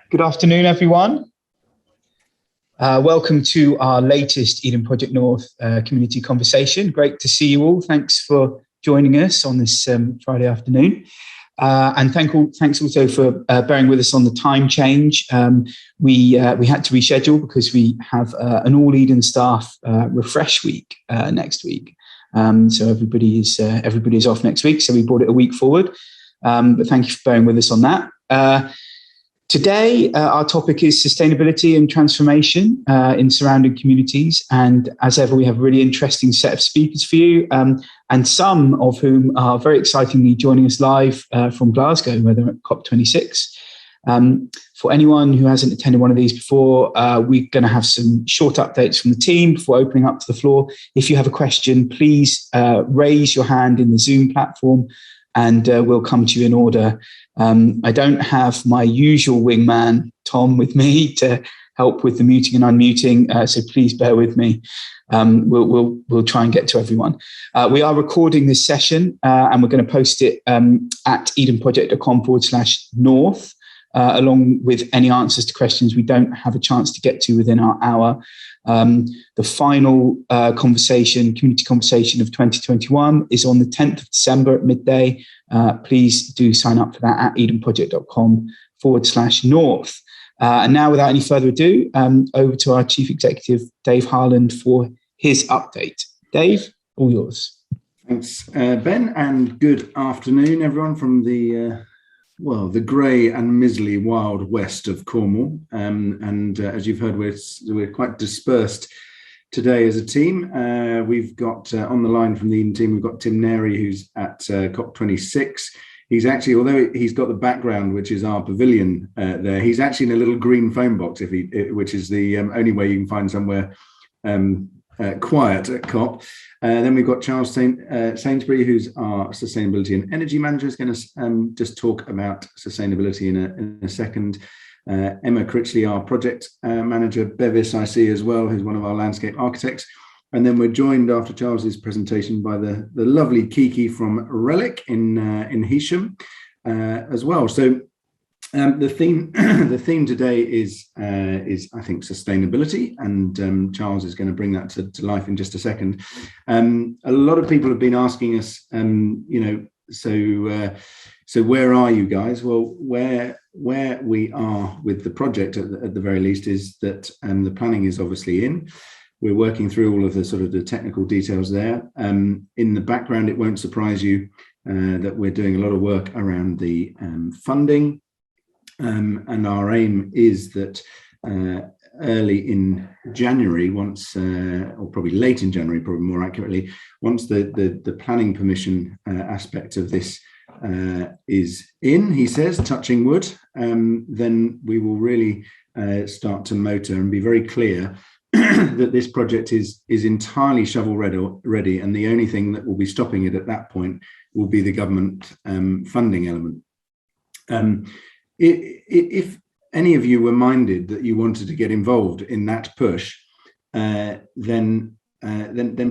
Good afternoon, everyone. Welcome to our latest Eden Project North community conversation. Great to see you all. Thanks for joining us on this Friday afternoon. And thanks also for bearing with us on the time change. We had to reschedule because we have an all Eden staff refresh week next week. So everybody is off next week. So we brought it a week forward. But thank you for bearing with us on that. Today, our topic is sustainability and transformation in surrounding communities. And as ever, we have a really interesting set of speakers for you, and some of whom are very excitingly joining us live from Glasgow, where they're at COP26. For anyone who hasn't attended one of these before, we're going to have some short updates from the team before opening up to the floor. If you have a question, please raise your hand in the Zoom platform, and we'll come to you in order. I don't have my usual wingman, Tom, with me to help with the muting and unmuting, so please bear with me. We'll try and get to everyone. We are recording this session, and we're going to post it at edenproject.com/north, along with any answers to questions we don't have a chance to get to within our hour. The final community conversation of 2021 is on the 10th of December at midday. Please do sign up for that at edenproject.com/north. And now, without any further ado, over to our Chief Executive, Dave Harland, for his update. Dave, all yours. Thanks, Ben, and good afternoon, everyone, from the grey and miserly wild west of Cornwall. And as you've heard, we're quite dispersed today as a team. We've got on the line from the Eden team, we've got Tim Nary, who's at COP26. He's actually, although he's got the background, which is our pavilion there, he's actually in a little green phone box, which is the only way you can find somewhere quiet at COP. Then we've got Charles Sainsbury, who's our Sustainability and Energy Manager, is going to just talk about sustainability in a second. Emma Critchley, our Project Manager, Bevis, I see as well, who's one of our landscape architects. And then we're joined after Charles's presentation by the lovely Kiki from Relic in Heysham as well. So the theme today is I think sustainability, and Charles is going to bring that to life in just a second. A lot of people have been asking us, so where are you guys? Well, where we are with the project at the very least is that the planning is obviously in. We're working through all of the sort of the technical details there. In the background, it won't surprise you that we're doing a lot of work around the funding. And our aim is that early in January, or probably late in January, probably more accurately, once the planning permission aspect of this is in, he says, touching wood, then we will really start to motor and be very clear that this project is entirely shovel ready, and the only thing that will be stopping it at that point will be the government funding element. If any of you were minded that you wanted to get involved in that push, then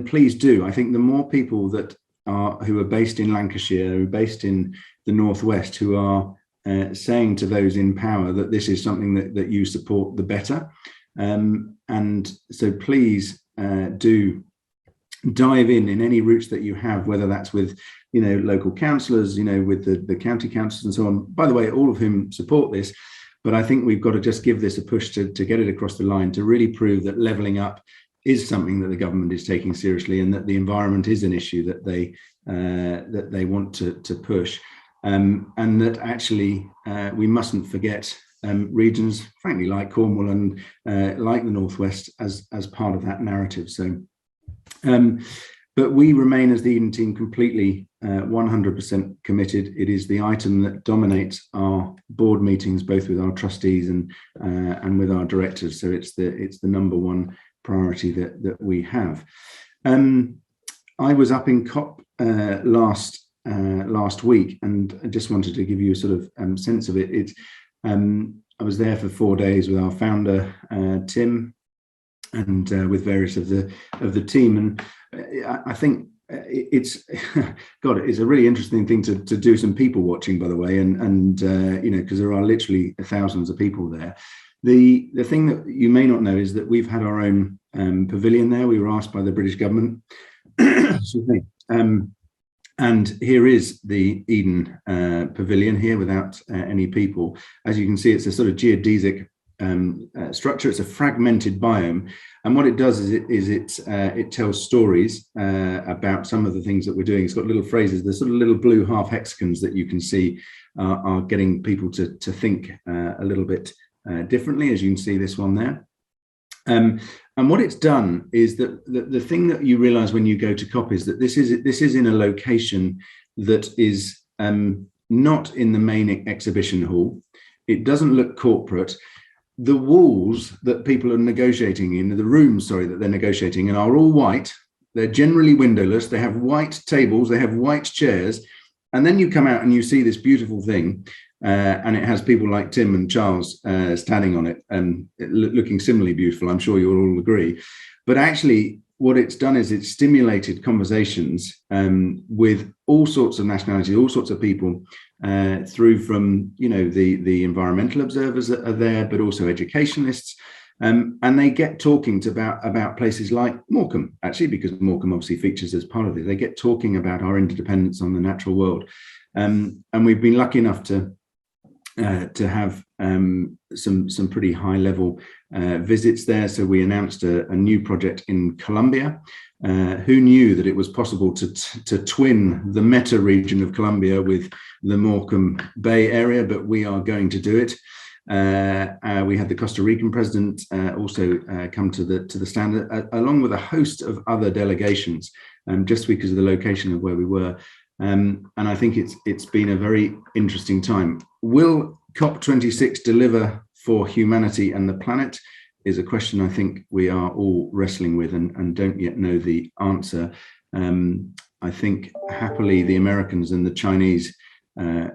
please do. I think the more people who are based in Lancashire, who are based in the Northwest, who are saying to those in power that this is something that you support, the better. And so please do dive in any routes that you have, whether that's with local councillors, with the county councils and so on, by the way, all of whom support this. But I think we've got to just give this a push to get it across the line, to really prove that levelling up is something that the government is taking seriously, and that the environment is an issue that they want to push, and that actually we mustn't forget regions, frankly, like Cornwall and like the Northwest as part of that narrative. So, but we remain as the Eden team completely 100% committed. It is the item that dominates our board meetings, both with our trustees and with our directors. So it's the number one priority that we have. I was up in COP last week, and I just wanted to give you a sort of sense of it. I was there for 4 days with our founder Tim, and with various of the team, and I think it's God, it's a really interesting thing to do some people watching, by the way, and you know, because there are literally thousands of people there. The thing that you may not know is that we've had our own pavilion there. We were asked by the British government. Excuse me. And here is the Eden pavilion here without any people. As you can see, it's a sort of geodesic structure. It's a fragmented biome, and what it does is it tells stories about some of the things that we're doing. It's got little phrases. The sort of little blue half hexagons that you can see are getting people to think a little bit differently, as you can see this one there. And what it's done is that the thing that you realize when you go to COP is that this is in a location that is not in the main exhibition hall. It doesn't look corporate. The walls that people are negotiating in, the rooms, sorry, that they're negotiating in are all white. They're generally windowless. They have white tables. They have white chairs. And then you come out and you see this beautiful thing. And it has people like Tim and Charles standing on it and looking similarly beautiful. I'm sure you'll all agree. But actually, what it's done is it's stimulated conversations with all sorts of nationalities, all sorts of people, through from, you know, the environmental observers that are there, but also educationalists. And they get talking about places like Morecambe, actually, because Morecambe obviously features as part of it. They get talking about our interdependence on the natural world. And we've been lucky enough to have some pretty high level visits there. So we announced a new project in Colombia. Who knew that it was possible to twin the Meta region of Colombia with the Morecambe Bay area, but we are going to do it. We had the Costa Rican president also come to the stand, along with a host of other delegations, just because of the location of where we were. And I think it's been a very interesting time. Will COP26 deliver for humanity and the planet is a question I think we are all wrestling with and don't yet know the answer. I think happily the Americans and the Chinese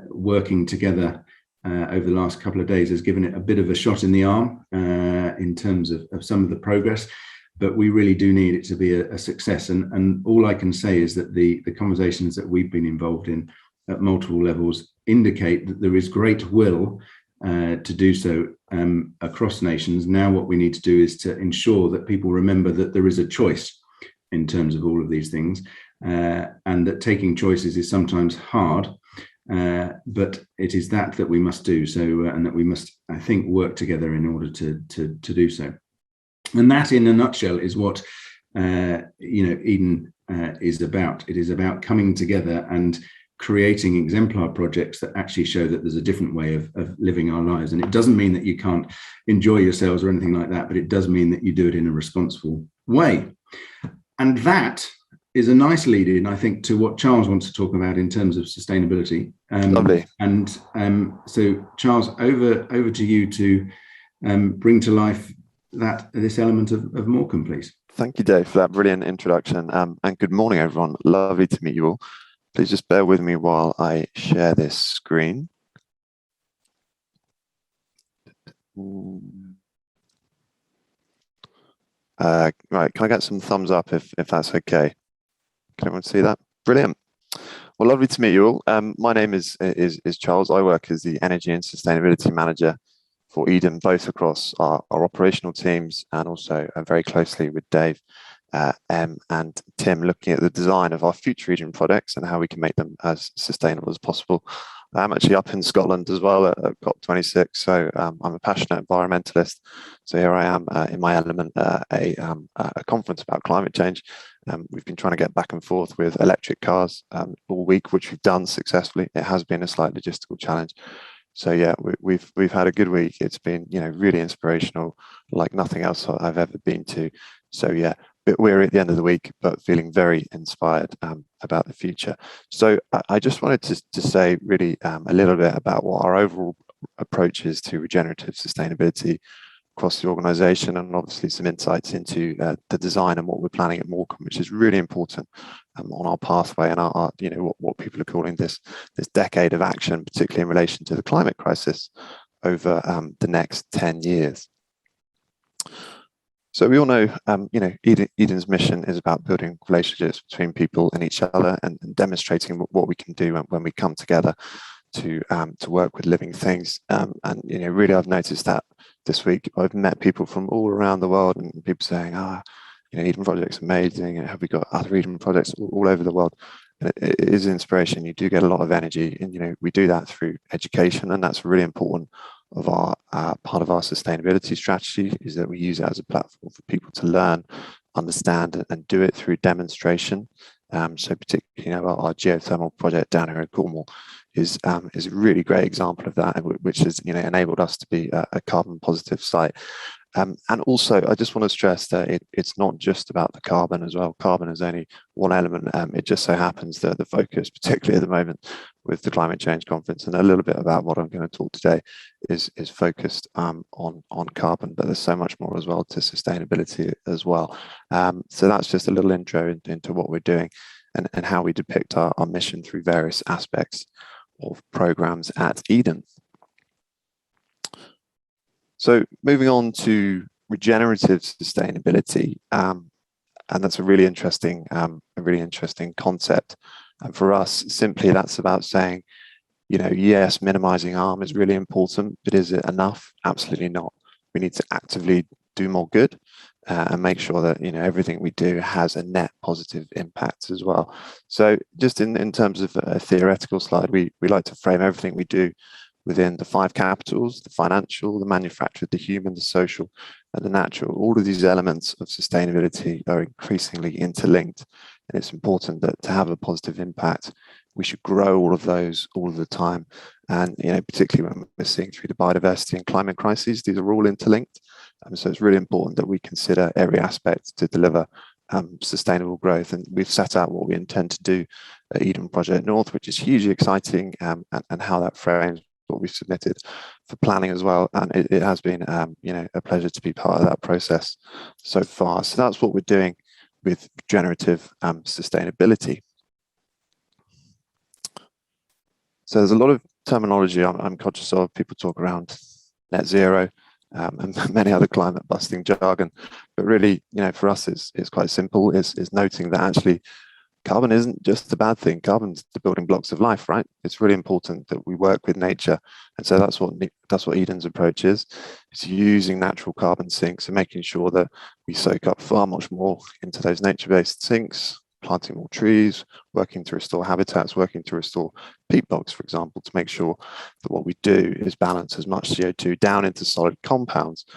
working together over the last couple of days has given it a bit of a shot in the arm in terms of some of the progress. But we really do need it to be a success. And all I can say is that the conversations that we've been involved in at multiple levels indicate that there is great will to do so across nations. Now what we need to do is to ensure that people remember that there is a choice in terms of all of these things, and that taking choices is sometimes hard, but it is that we must do so, and that we must, I think, work together in order to do so. And that, in a nutshell, is what Eden is about. It is about coming together and creating exemplar projects that actually show that there's a different way of living our lives. And it doesn't mean that you can't enjoy yourselves or anything like that, but it does mean that you do it in a responsible way. And that is a nice lead in, I think, to what Charles wants to talk about in terms of sustainability. Lovely. And so, Charles, over to you to bring to life this element of Morecambe, please. Thank you, Dave, for that brilliant introduction. And good morning, everyone. Lovely to meet you all. Please just bear with me while I share this screen. Right, can I get some thumbs up if that's okay? Can everyone see that? Brilliant. Well, lovely to meet you all. My name is Charles. I work as the Energy and Sustainability Manager for Eden, both across our operational teams and also very closely with Dave and Tim, looking at the design of our future Eden products and how we can make them as sustainable as possible. I'm actually up in Scotland as well at COP26, so I'm a passionate environmentalist. So here I am in my element, a conference about climate change. We've been trying to get back and forth with electric cars all week, which we've done successfully. It has been a slight logistical challenge. So yeah, we've had a good week. It's been, really inspirational, like nothing else I've ever been to. So yeah, bit weary at the end of the week, but feeling very inspired about the future. So I just wanted to say really a little bit about what our overall approach is to regenerative sustainability across the organisation, and obviously some insights into the design and what we're planning at Morecambe, which is really important on our pathway and our what people are calling this decade of action, particularly in relation to the climate crisis over the next 10 years. So we all know, Eden's mission is about building relationships between people and each other, and demonstrating what we can do when we come together to work with living things. And really, I've noticed that this week. I've met people from all around the world, and people saying, Eden Project's amazing. Have we got other Eden projects all over the world? And it is inspiration. You do get a lot of energy, and we do that through education, and that's really important. Of our part of our sustainability strategy is that we use it as a platform for people to learn, understand, and do it through demonstration. So particularly, our geothermal project down here in Cornwall is a really great example of that, which has enabled us to be a carbon positive site. And also, I just want to stress that it's not just about the carbon as well. Carbon is only one element. It just so happens that the focus, particularly at the moment with the climate change conference, and a little bit about what I'm going to talk today, is focused on carbon. But there's so much more as well to sustainability as well. So that's just a little intro into what we're doing and how we depict our mission through various aspects of programs at Eden. So moving on to regenerative sustainability, and that's a really interesting concept. And for us, simply that's about saying, yes, minimizing harm is really important, but is it enough? Absolutely not. We need to actively do more good and make sure that everything we do has a net positive impact as well. So just in terms of a theoretical slide, we like to frame everything we do within the 5 capitals: the financial, the manufactured, the human, the social, and the natural. All of these elements of sustainability are increasingly interlinked, and it's important that to have a positive impact, we should grow all of those all of the time. And particularly when we're seeing through the biodiversity and climate crises, these are all interlinked. So it's really important that we consider every aspect to deliver sustainable growth. And we've set out what we intend to do at Eden Project North, which is hugely exciting, and how that frames what we've submitted for planning as well. And it has been a pleasure to be part of that process so far. So that's what we're doing with regenerative sustainability. So there's a lot of terminology I'm conscious of. People talk around net zero and many other climate busting jargon, but really, for us, it's quite simple. Is noting that actually carbon isn't just a bad thing. Carbon's the building blocks of life, right? It's really important that we work with nature, and so that's what Eden's approach is. It's using natural carbon sinks and making sure that we soak up far much more into those nature-based sinks, planting more trees, working to restore habitats, working to restore peat bogs, for example, to make sure that what we do is balance as much CO2 down into solid compounds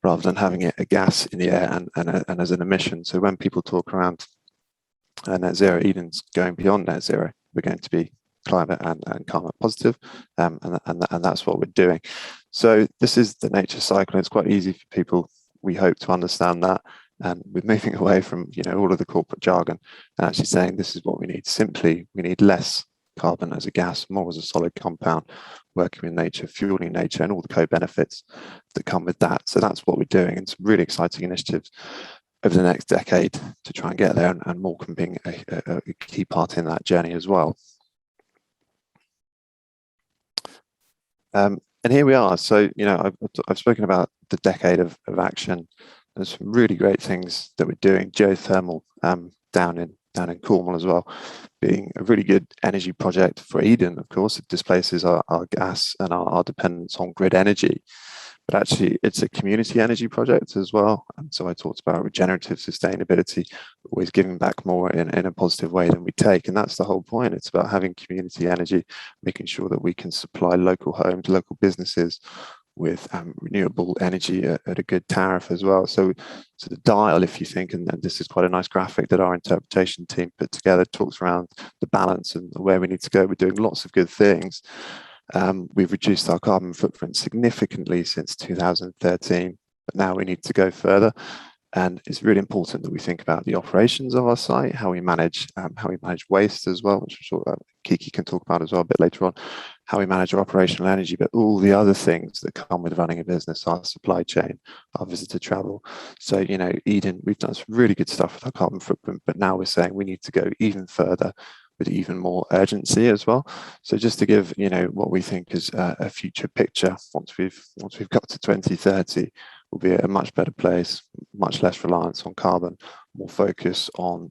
rather than having it a gas in the air and as an emission. So when people talk around net zero, Eden's going beyond net zero. We're going to be climate and climate positive, and that's what we're doing. So this is the nature cycle. It's quite easy for people, we hope, to understand that, and we're moving away from all of the corporate jargon and actually saying this is what we need. Simply, we need less carbon as a gas, more as a solid compound, working with nature, fueling nature, and all the co-benefits that come with that. So that's what we're doing, and some really exciting initiatives over the next decade to try and get there, and Morecambe being a key part in that journey as well. And here we are. So, I've spoken about the decade of action. There's some really great things that we're doing. Geothermal down in Cornwall as well, being a really good energy project for Eden. Of course, it displaces our gas and our dependence on grid energy. But actually, it's a community energy project as well. And so I talked about regenerative sustainability, always giving back more in a positive way than we take. And that's the whole point. It's about having community energy, making sure that we can supply local homes, local businesses with renewable energy at a good tariff as well. So the dial, if you think, and this is quite a nice graphic that our interpretation team put together, talks around the balance and where we need to go. We're doing lots of good things. We've reduced our carbon footprint significantly since 2013, but now we need to go further. And it's really important that we think about the operations of our site, how we manage waste as well, which I'm sure Kiki can talk about as well a bit later on, how we manage our operational energy, but all the other things that come with running a business, our supply chain, our visitor travel. So, Eden, we've done some really good stuff with our carbon footprint, but now we're saying we need to go even further. with even more urgency as well. So just to give, what we think is a future picture, once we've got to 2030, we'll be at a much better place, much less reliance on carbon, more focus on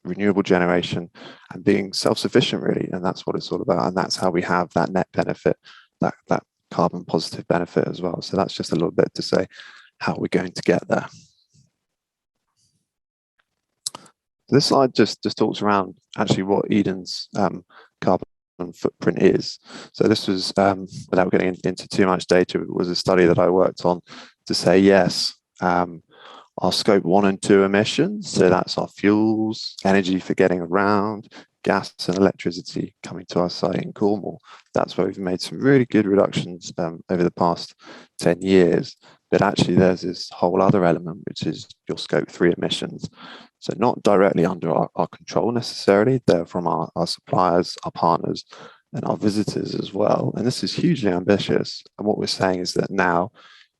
renewable generation and being self-sufficient, really. And that's what it's all about. And that's how we have that net benefit, that carbon positive benefit as well. So that's just a little bit to say how we're going to get there. This slide just talks around actually what Eden's carbon footprint is. So this was, without getting into too much data, it was a study that I worked on to say, yes, our scope 1 and 2 emissions, so that's our fuels, energy for getting around, gas and electricity coming to our site in Cornwall. That's where we've made some really good reductions over the past 10 years. But actually there's this whole other element, which is your scope 3 emissions. So not directly under our control necessarily, they're from our suppliers, our partners, and our visitors as well. And this is hugely ambitious. And what we're saying is that now,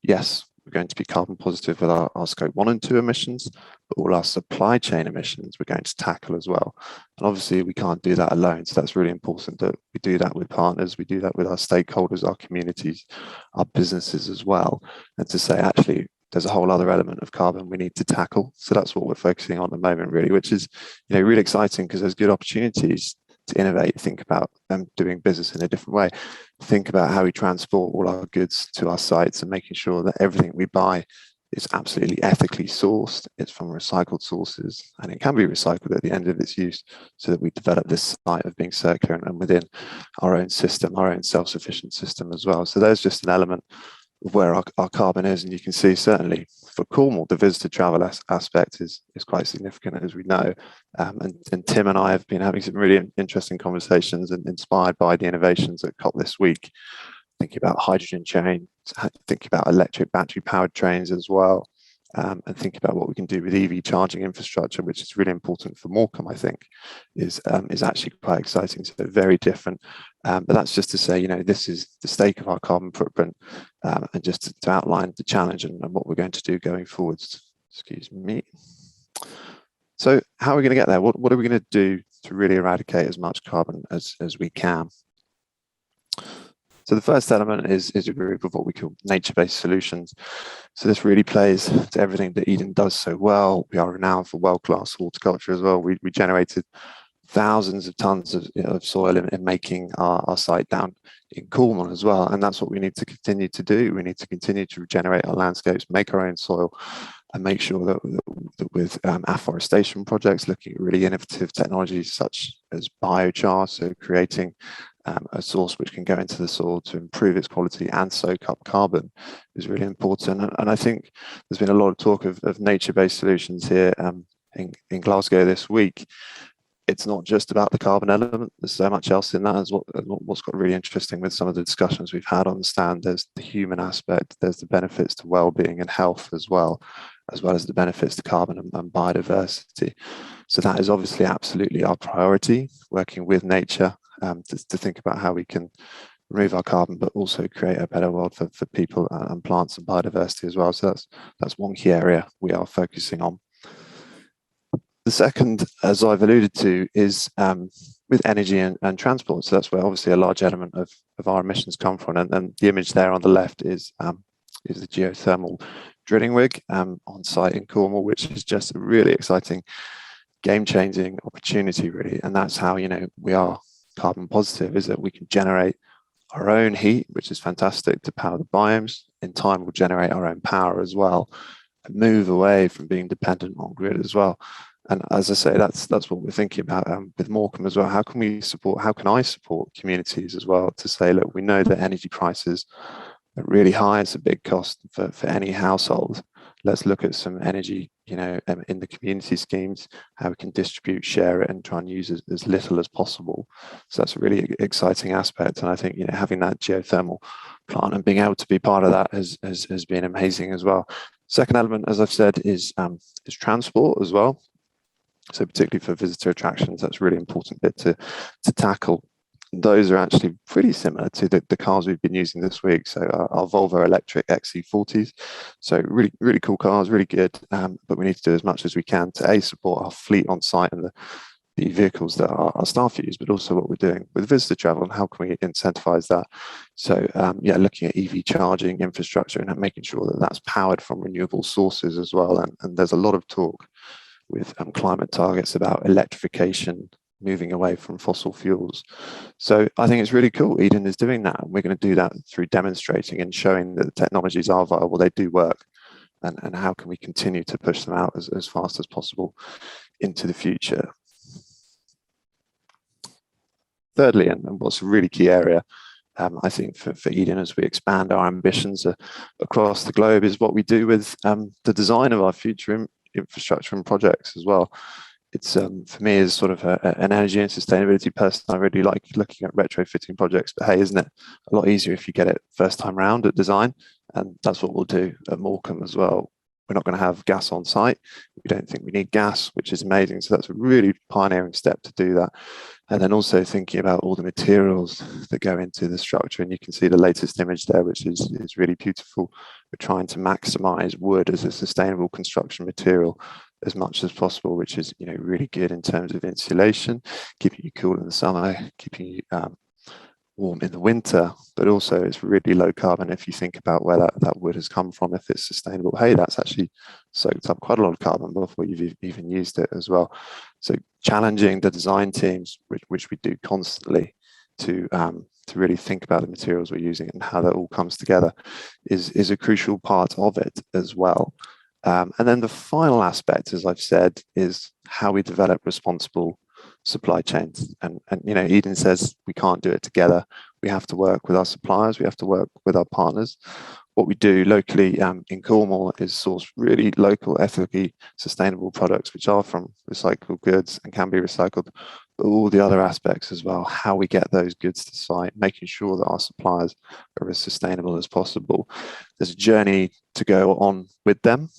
yes, we're going to be carbon positive with our scope 1 and 2 emissions, but all our supply chain emissions we're going to tackle as well. And obviously we can't do that alone. So that's really important that we do that with partners, we do that with our stakeholders, our communities, our businesses as well. And to say, actually, there's a whole other element of carbon we need to tackle. So that's what we're focusing on at the moment, really, which is, really exciting because there's good opportunities to innovate, think about doing business in a different way, think about how we transport all our goods to our sites and making sure that everything we buy is absolutely ethically sourced, it's from recycled sources, and it can be recycled at the end of its use, so that we develop this site of being circular and within our own system, our own self-sufficient system as well. So there's just an element of where our carbon is, and you can see certainly for Cornwall, the visitor travel aspect is quite significant, as we know. And Tim and I have been having some really interesting conversations and inspired by the innovations at COP this week, thinking about hydrogen trains, thinking about electric battery powered trains as well, and thinking about what we can do with EV charging infrastructure, which is really important for Morecambe, I think, is actually quite exciting. So very different. But that's just to say, this is the stake of our carbon footprint, and just to outline the challenge and what we're going to do going forwards. Excuse me. So how are we going to get there? What are we going to do to really eradicate as much carbon as we can? So the first element is a group of what we call nature-based solutions. So this really plays to everything that Eden does so well. We are renowned for world-class horticulture as well. We generated thousands of tons of soil in making our site down in Cornwall as well. And that's what we need to continue to do. We need to continue to regenerate our landscapes, make our own soil, and make sure that with afforestation projects, looking at really innovative technologies such as biochar, so creating a source which can go into the soil to improve its quality and soak up carbon is really important. And I think there's been a lot of talk of nature-based solutions here in Glasgow this week. It's not just about the carbon element. There's so much else in that as well. What's got really interesting with some of the discussions we've had on the stand, there's the human aspect, there's the benefits to well-being and health as well as the benefits to carbon and biodiversity. So that is obviously absolutely our priority, working with nature to think about how we can remove our carbon, but also create a better world for people and plants and biodiversity as well. So that's one key area we are focusing on. The second, as I've alluded to, is with energy and transport. So that's where obviously a large element of our emissions come from. And the image there on the left is the geothermal drilling rig on site in Cornwall, which is just a really exciting, game-changing opportunity, really. And that's how, we are carbon positive, is that we can generate our own heat, which is fantastic to power the biomes. In time, we'll generate our own power as well and move away from being dependent on grid as well. And as I say, that's what we're thinking about with Morecambe as well. How can I support communities as well to say, look, we know that energy prices are really high. It's a big cost for any household. Let's look at some energy, in the community schemes, how we can distribute, share it, and try and use as little as possible. So that's a really exciting aspect. And I think, having that geothermal plant and being able to be part of that has been amazing as well. Second element, as I've said, is transport as well. So particularly for visitor attractions, that's a really important bit to tackle. Those are actually pretty similar to the cars we've been using this week. So our Volvo electric XC40s. So really, really cool cars, really good. But we need to do as much as we can to support our fleet on site and the vehicles that our staff use, but also what we're doing with visitor travel and how can we incentivize that. So yeah, looking at EV charging infrastructure and making sure that that's powered from renewable sources as well. And there's a lot of talk with climate targets about electrification, moving away from fossil fuels. So I think it's really cool. Eden is doing that. And we're going to do that through demonstrating and showing that the technologies are viable, they do work. And how can we continue to push them out as fast as possible into the future. Thirdly, and what's a really key area, I think for Eden as we expand our ambitions across the globe, is what we do with the design of our future infrastructure and projects as well. It's for me as sort of an energy and sustainability person, I really like looking at retrofitting projects, but hey, isn't it a lot easier if you get it first time round at design? And that's what we'll do at Morecambe as well. We're not going to have gas on site. We don't think we need gas, which is amazing. So that's a really pioneering step to do that. And then also thinking about all the materials that go into the structure. And you can see the latest image there, which is really beautiful. We're trying to maximize wood as a sustainable construction material as much as possible, which is, you know, really good in terms of insulation, keeping you cool in the summer, keeping you warm in the winter, but also it's really low carbon if you think about where that wood has come from. If it's sustainable, hey, that's actually soaked up quite a lot of carbon before you've even used it as well. So challenging the design teams, which we do constantly, to really think about the materials we're using and how that all comes together is a crucial part of it as well. And then the final aspect, as I've said, is how we develop responsible supply chains. And you know, Eden says we can't do it together. We have to work with our suppliers. We have to work with our partners. What we do locally in Cornwall is source really local, ethically sustainable products, which are from recycled goods and can be recycled. But all the other aspects as well, how we get those goods to site, making sure that our suppliers are as sustainable as possible. There's a journey to go on with them.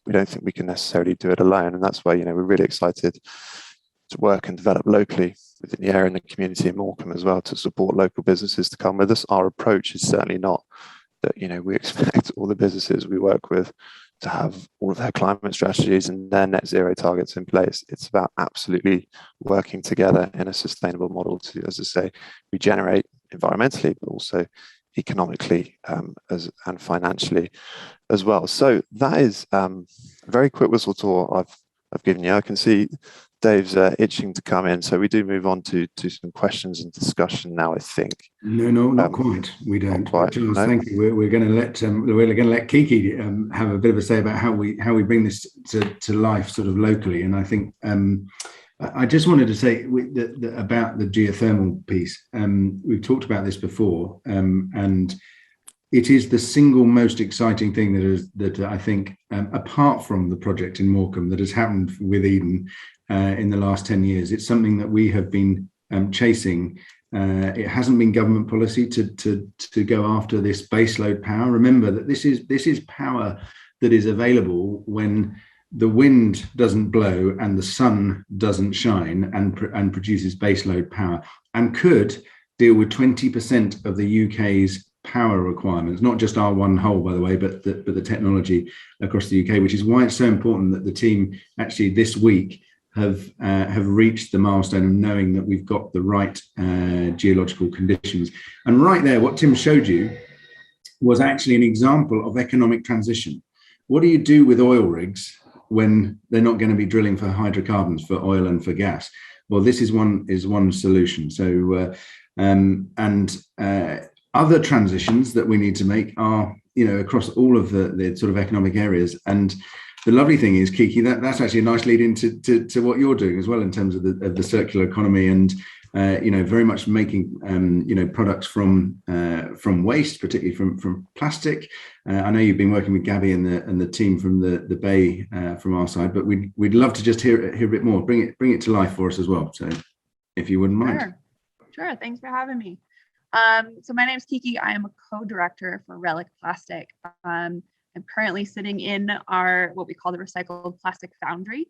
We don't think we can necessarily do it alone. And that's why, you know, we're really excited to work and develop locally within the area and the community in Morecambe as well, to support local businesses to come with us. Our approach is certainly not that, you know, we expect all the businesses we work with to have all of their climate strategies and their net zero targets in place. It's about absolutely working together in a sustainable model to, as I say, regenerate environmentally, but also economically and financially as well. So that is a very quick whistle tour I've given you. I can see Dave's itching to come in, so we do move on to some questions and discussion now, I think. No, not quite. We don't. Quite, Charles, no. thank you. We're going to let Kiki have a bit of a say about how we bring this to life, sort of locally. And I think I just wanted to say about the geothermal piece. We've talked about this before, and it is the single most exciting thing that I think, apart from the project in Morecambe, that has happened with Eden in the last 10 years. It's something that we have been chasing. It hasn't been government policy to go after this baseload power. Remember that this is power that is available when the wind doesn't blow and the sun doesn't shine, and produces baseload power, and could deal with 20% of the UK's power requirements, not just our one hole, by the way, but the technology across the UK, which is why it's so important that the team actually this week have reached the milestone of knowing that we've got the right geological conditions. And right there, what Tim showed you was actually an example of economic transition. What do you do with oil rigs when they're not going to be drilling for hydrocarbons, for oil and for gas? Well, this is one solution. So other transitions that we need to make are, you know, across all of the sort of economic areas. And the lovely thing is, Kiki, that's actually a nice lead into to what you're doing as well in terms of the circular economy, and you know, very much making you know, products from waste, particularly from plastic. I know you've been working with Gabby and the team from the Bay from our side, but we'd love to just hear a bit more. Bring it to life for us as well. So if you wouldn't mind. Sure. Thanks for having me. So my name is Kiki. I am a co-director for Relic Plastic. I'm currently sitting in our, what we call the Recycled Plastic Foundry.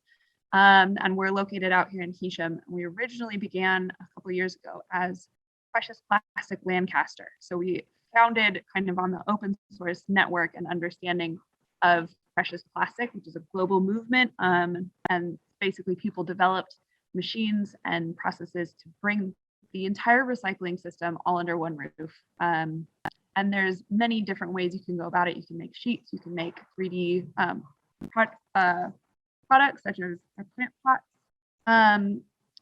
And we're located out here in Heysham. We originally began a couple of years ago as Precious Plastic Lancaster. So we founded kind of on the open source network and understanding of precious plastic, which is a global movement. And basically people developed machines and processes to bring the entire recycling system all under one roof. And there's many different ways you can go about it. You can make sheets, you can make 3D products such as plant pots.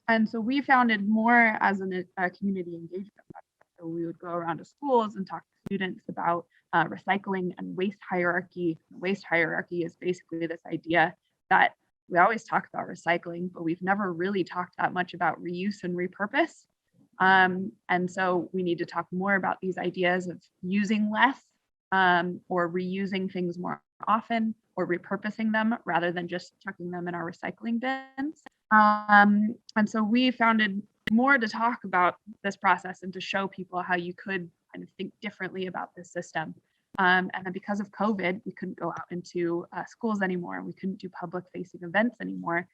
And so we found it more as a community engagement project. So we would go around to schools and talk to students about recycling and waste hierarchy. Waste hierarchy is basically this idea that we always talk about recycling, but we've never really talked that much about reuse and repurpose. And so we need to talk more about these ideas of using less or reusing things more often or repurposing them rather than just chucking them in our recycling bins. And so we found it more to talk about this process and to show people how you could kind of think differently about this system. And then because of COVID, we couldn't go out into schools anymore. We couldn't do public facing events anymore.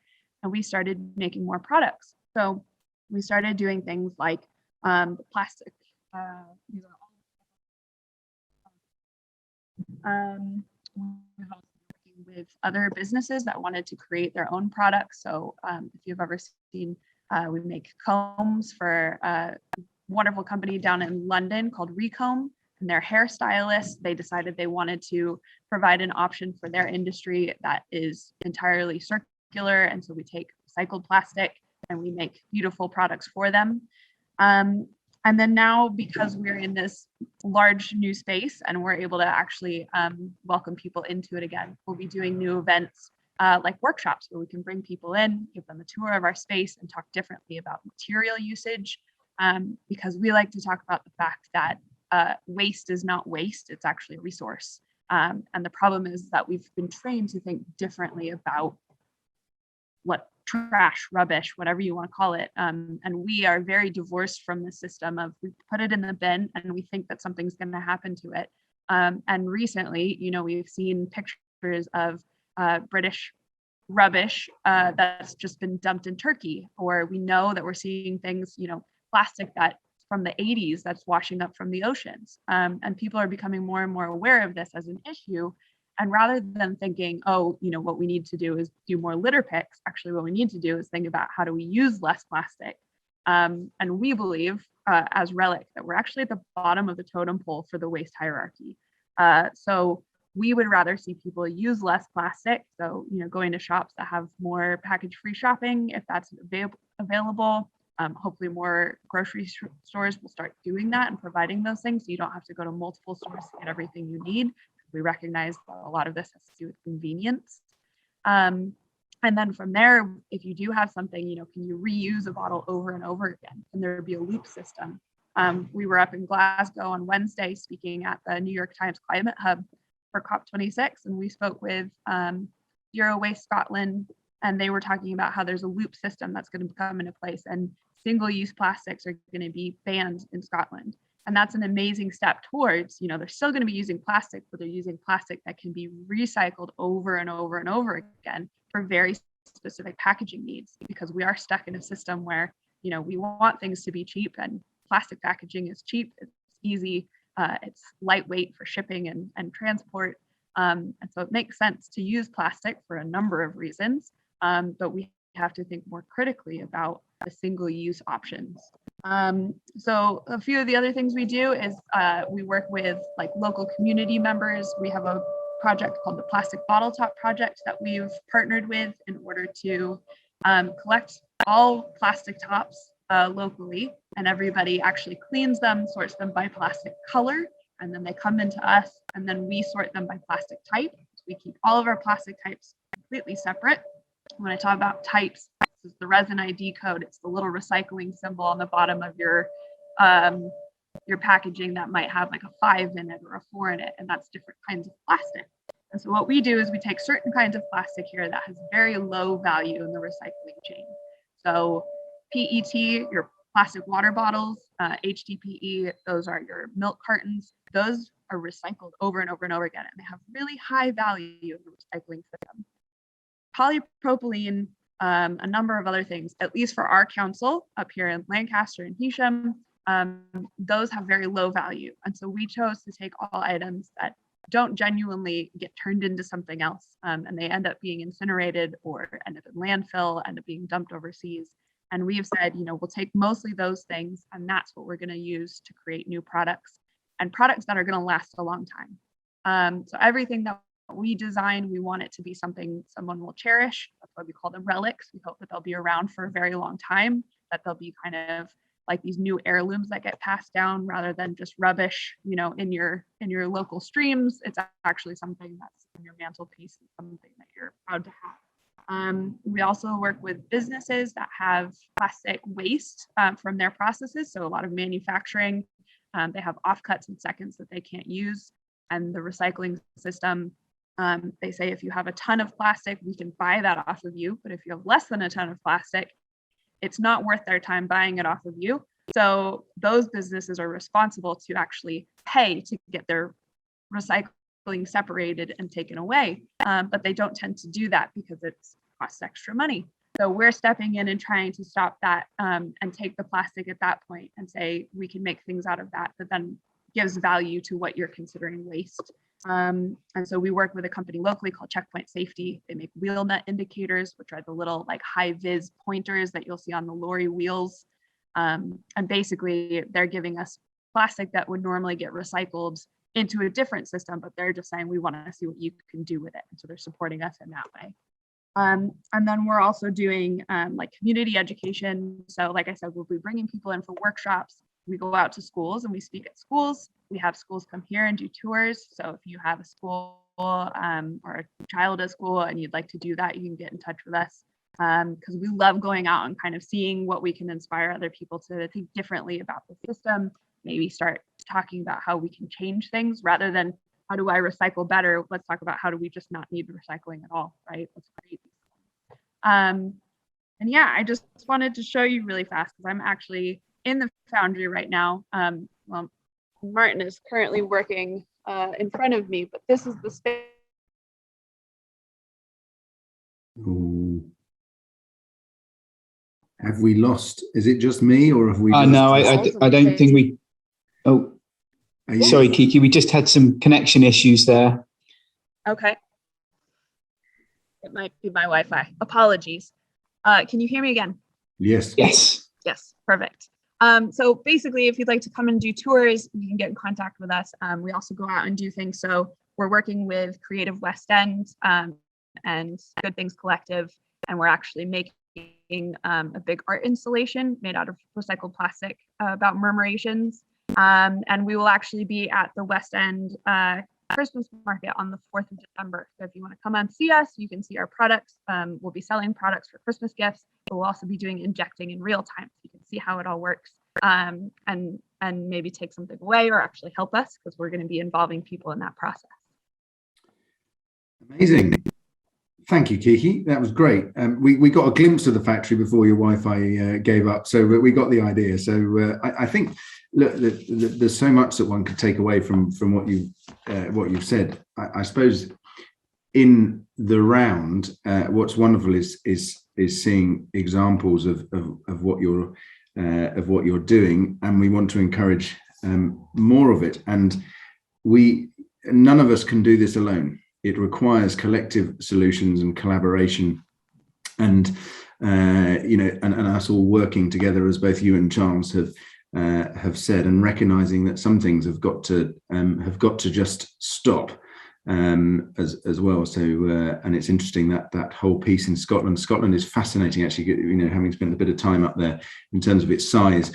And we started making more products. So we started doing things like plastic. We've also been working with other businesses that wanted to create their own products. So if you've ever seen, we make combs for a wonderful company down in London called Recomb. And their hairstylists, they decided they wanted to provide an option for their industry that is entirely circular. And so we take recycled plastic and we make beautiful products for them. And then now, because we're in this large new space and we're able to actually welcome people into it again, we'll be doing new events like workshops where we can bring people in, give them a tour of our space and talk differently about material usage, because we like to talk about the fact that waste is not waste, it's actually a resource. And the problem is that we've been trained to think differently about what trash, rubbish, whatever you want to call it. And we are very divorced from the system of we put it in the bin and we think that something's going to happen to it. And recently, we've seen pictures of British rubbish that's just been dumped in Turkey, or we know that we're seeing things, plastic that from the 80s that's washing up from the oceans. And people are becoming more and more aware of this as an issue. And rather than thinking, what we need to do is do more litter picks, actually what we need to do is think about how do we use less plastic. And we believe as Relic that we're actually at the bottom of the totem pole for the waste hierarchy. So we would rather see people use less plastic. So, going to shops that have more package-free shopping, if that's available. Hopefully more grocery stores will start doing that and providing those things so you don't have to go to multiple stores to get everything you need. We recognize that a lot of this has to do with convenience. And then from there, if you do have something, can you reuse a bottle over and over again? Can there be a loop system? We were up in Glasgow on Wednesday speaking at the New York Times Climate Hub for COP26, and we spoke with Zero Waste Scotland, and they were talking about how there's a loop system that's going to come into place and single-use plastics are going to be banned in Scotland. And that's an amazing step towards, they're still going to be using plastic, but they're using plastic that can be recycled over and over and over again for very specific packaging needs, because we are stuck in a system where, we want things to be cheap, and plastic packaging is cheap, it's easy, it's lightweight for shipping and transport. And so it makes sense to use plastic for a number of reasons, but we have to think more critically about the single-use options. So a few of the other things we do is we work with local community members. We have a project called the Plastic Bottle Top Project that we've partnered with in order to collect all plastic tops locally, and everybody actually cleans them, sorts them by plastic color, and then they come into us, and then we sort them by plastic type. So we keep all of our plastic types completely separate. When I talk about types, this is the resin ID code. It's the little recycling symbol on the bottom of your packaging that might have like a 5 in it or a 4 in it, and that's different kinds of plastic. And so what we do is we take certain kinds of plastic here that has very low value in the recycling chain. So PET, your plastic water bottles, HDPE, those are your milk cartons. Those are recycled over and over and over again, and they have really high value in the recycling system. Polypropylene, a number of other things, at least for our council up here in Lancaster and Heysham, those have very low value. And so we chose to take all items that don't genuinely get turned into something else, and they end up being incinerated or end up in landfill, end up being dumped overseas. And we've said, we'll take mostly those things, and that's what we're going to use to create new products, and products that are going to last a long time. So everything that we design, we want it to be something someone will cherish. That's why we call them relics. We hope that they'll be around for a very long time, that they'll be kind of like these new heirlooms that get passed down rather than just rubbish, in your local streams. It's actually something that's on your mantelpiece and something that you're proud to have. We also work with businesses that have plastic waste from their processes. So a lot of manufacturing, they have offcuts and seconds that they can't use. And the recycling system, they say if you have a ton of plastic, we can buy that off of you. But if you have less than a ton of plastic, it's not worth their time buying it off of you. So those businesses are responsible to actually pay to get their recycling separated and taken away. But they don't tend to do that because it costs extra money. So we're stepping in and trying to stop that and take the plastic at that point and say, we can make things out of that then gives value to what you're considering waste. And so we work with a company locally called Checkpoint Safety. They make wheel nut indicators, which are the little like high vis pointers that you'll see on the lorry wheels. And basically they're giving us plastic that would normally get recycled into a different system, but they're just saying, we want to see what you can do with it. And so they're supporting us in that way. And then we're also doing like community education. So like I said, we'll be bringing people in for workshops. We go out to schools and we speak at schools. We have schools come here and do tours. So if you have a school or a child at school and you'd like to do that, you can get in touch with us, because we love going out and kind of seeing what we can inspire other people to think differently about the system, maybe start talking about how we can change things rather than how do I recycle better? Let's talk about how do we just not need recycling at all, right? Let's create. And yeah, I just wanted to show you really fast because I'm actually in the foundry right now. Well, Martin is currently working in front of me, but this is the space. Ooh. Have we lost? Is it just me, or have we? No, I don't think we. Oh, sorry, Kiki. We just had some connection issues there. Okay. It might be my Wi-Fi. Apologies. Can you hear me again? Yes. Yes. Yes. Perfect. So basically, if you'd like to come and do tours, you can get in contact with us. We also go out and do things. So we're working with Creative West End and Good Things Collective, and we're actually making a big art installation made out of recycled plastic about murmurations. And we will actually be at the West End Christmas market on the 4th of December. So if you want to come and see us, you can see our products. We'll be selling products for Christmas gifts, but we'll also be doing injecting in real time. So you can see how it all works and maybe take something away or actually help us, because we're going to be involving people in that process. Amazing. Thank you, Kiki. That was great. We got a glimpse of the factory before your Wi-Fi gave up, so we got the idea. So I think, look, there's so much that one could take away from what you've said. I suppose in the round, what's wonderful is seeing examples of what you're doing, and we want to encourage more of it. And none of us can do this alone. It requires collective solutions and collaboration, and and us all working together, as both you and Charles have said, and recognizing that some things have got to just stop as well. So and it's interesting that whole piece in Scotland. Scotland is fascinating, actually. Having spent a bit of time up there in terms of its size.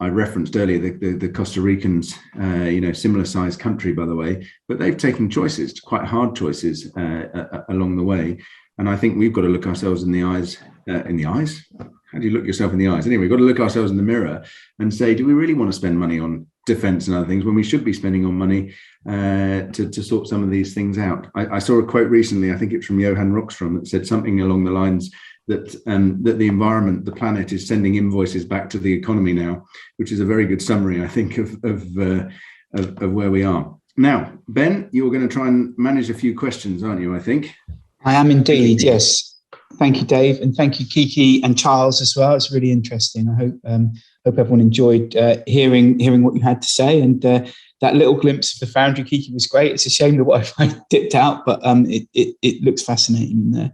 I referenced earlier the Costa Ricans, similar sized country, by the way, but they've taken choices, quite hard choices along the way. And I think we've got to look ourselves in the eyes. How do you look yourself in the eyes? Anyway, we've got to look ourselves in the mirror and say, do we really want to spend money on defense and other things when we should be spending on money to sort some of these things out? I saw a quote recently, I think it's from Johan Rockström, that said something along the lines that the environment, the planet, is sending invoices back to the economy now, which is a very good summary, I think, of where we are. Now, Ben, you're going to try and manage a few questions, aren't you, I think? I am indeed, yes. Thank you, Dave, and thank you, Kiki and Charles as well. It's really interesting. I hope everyone enjoyed hearing what you had to say. And Dave, that little glimpse of the foundry, Kiki, was great. It's a shame the Wi-Fi dipped out, but it looks fascinating in there.